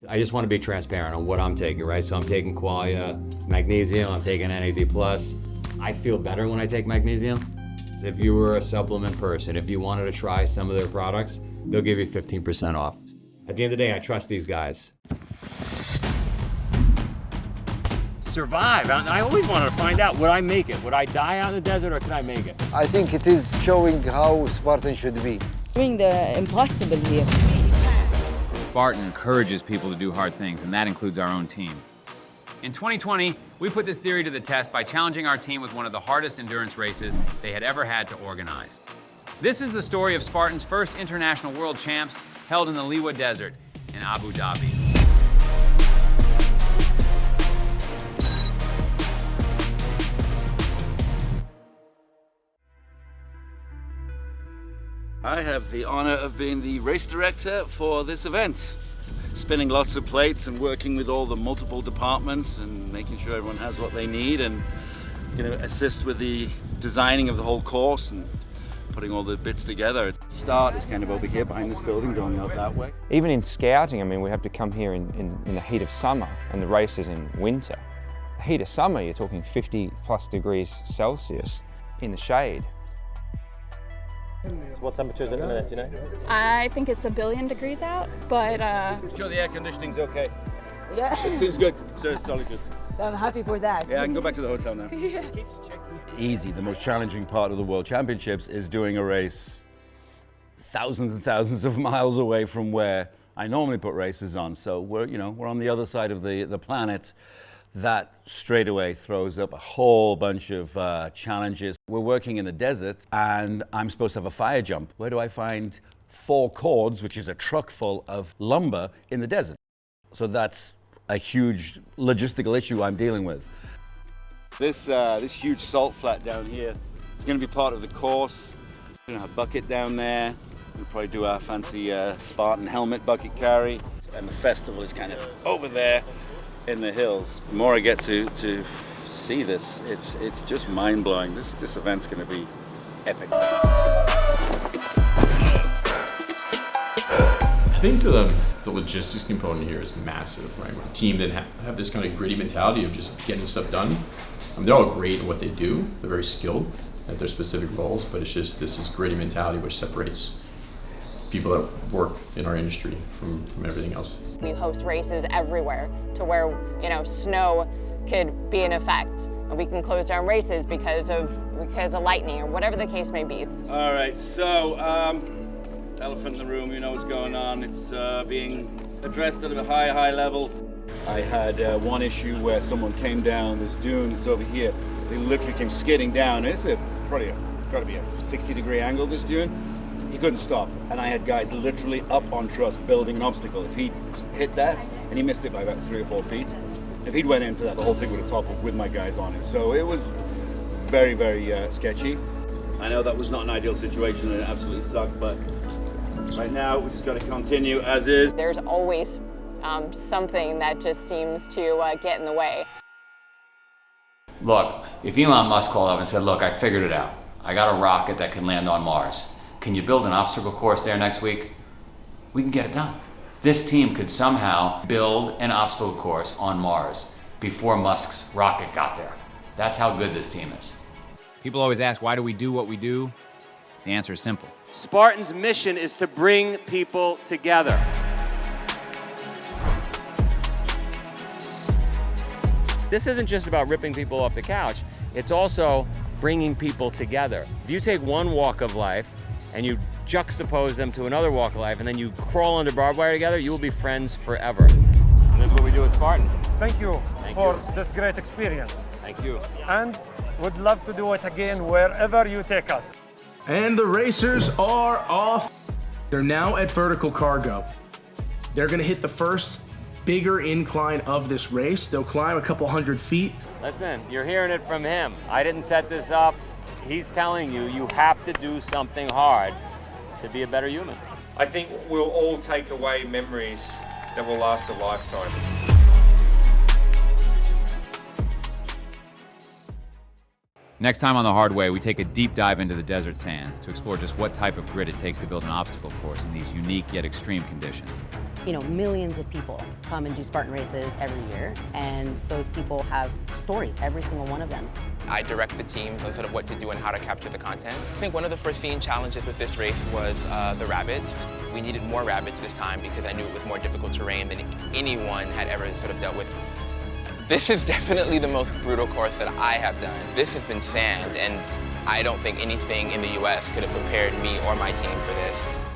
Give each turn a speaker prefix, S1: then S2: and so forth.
S1: I just want to be transparent on what I'm taking, right? So I'm taking qualia, magnesium, I'm taking NAD+. I feel better when I take magnesium. If you were a supplement person, if you wanted to try some of their products, they'll give you 15% off. At the end of the day, I trust these guys.
S2: Survive. I always wanted to find out, would I make it? Would I die out in the desert or could I make it?
S3: I think it is showing how Spartan should be.
S4: Doing the impossible here.
S5: Spartan encourages people to do hard things, and that includes our own team. In 2020, we put this theory to the test by challenging our team with one of the hardest endurance races they had ever had to organize. This is the story of Spartan's first international world champs held in the Liwa Desert in Abu Dhabi.
S6: I have the honor of being the race director for this event. Spinning lots of plates and working with all the multiple departments and making sure everyone has what they need and assist with the designing of the whole course and putting all the bits together. Start is kind of over here behind this building, going out that way.
S7: Even in scouting, I mean, we have to come here in the heat of summer and the race is in winter. The heat of summer, you're talking 50 plus degrees Celsius in the shade.
S2: So what temperature is it in a minute, do you know?
S8: I think it's 1 billion degrees out, but
S6: Sure the air conditioning's okay.
S4: Yeah,
S6: It seems good, so it's solid good.
S4: I'm happy for that.
S6: Yeah, I can go back to the hotel now.
S9: Easy. The most challenging part of the World Championships is doing a race thousands and thousands of miles away from where I normally put races on. So we're on the other side of the planet. That straight away throws up a whole bunch of challenges. We're working in the desert and I'm supposed to have a fire jump. Where do I find 4 cords, which is a truck full of lumber in the desert? So that's a huge logistical issue I'm dealing with.
S6: This huge salt flat down here, it's going to be part of the course. We're going to have a bucket down there. We'll probably do our fancy Spartan helmet bucket carry. And the festival is kind of over there in the hills. The more I get to see this, it's just mind-blowing. This event's going to be epic.
S10: I think the logistics component here is massive, right? With a team that have this kind of gritty mentality of just getting stuff done. They're all great at what they do. They're very skilled at their specific roles, but it's just this gritty mentality which separates people that work in our industry from everything else.
S11: We host races everywhere to where, snow could be in effect. And we can close down races because of lightning or whatever the case may be.
S6: All right, so elephant in the room, you know what's going on. It's being addressed at a high level. I had one issue where someone came down this dune that's over here. They literally came skidding down. It's probably got to be a 60-degree angle, this dune. He couldn't stop, and I had guys literally up on truss building an obstacle. If he hit that, and he missed it by about 3 or 4 feet, if he'd went into that, the whole thing would have toppled with my guys on it. So it was very, very sketchy. I know that was not an ideal situation, and it absolutely sucked, but right now we just got to continue as is.
S11: There's always something that just seems to get in the way.
S1: Look, if Elon Musk called up and said, look, I figured it out. I got a rocket that can land on Mars. Can you build an obstacle course there next week? We can get it done. This team could somehow build an obstacle course on Mars before Musk's rocket got there. That's how good this team is.
S5: People always ask, why do we do what we do? The answer is simple.
S2: Spartan's mission is to bring people together. This isn't just about ripping people off the couch. It's also bringing people together. If you take one walk of life and you juxtapose them to another walk of life and then you crawl under barbed wire together, you will be friends forever. And that's what we do at Spartan.
S12: Thank you for this great experience.
S2: Thank you.
S12: And would love to do it again wherever you take us.
S13: And the racers are off. They're now at vertical cargo. They're gonna hit the first bigger incline of this race. They'll climb a couple 100 feet.
S2: Listen, you're hearing it from him. I didn't set this up. He's telling you, you have to do something hard to be a better human.
S14: I think we'll all take away memories that will last a lifetime.
S5: Next time on The Hard Way, we take a deep dive into the desert sands to explore just what type of grit it takes to build an obstacle course in these unique yet extreme conditions.
S15: You know, millions of people come and do Spartan races every year, and those people have stories, every single one of them.
S16: I direct the team on sort of what to do and how to capture the content. I think one of the foreseen challenges with this race was the rabbits. We needed more rabbits this time because I knew it was more difficult terrain than anyone had ever sort of dealt with. This is definitely the most brutal course that I have done. This has been sand, and I don't think anything in the US could have prepared me or my team for this.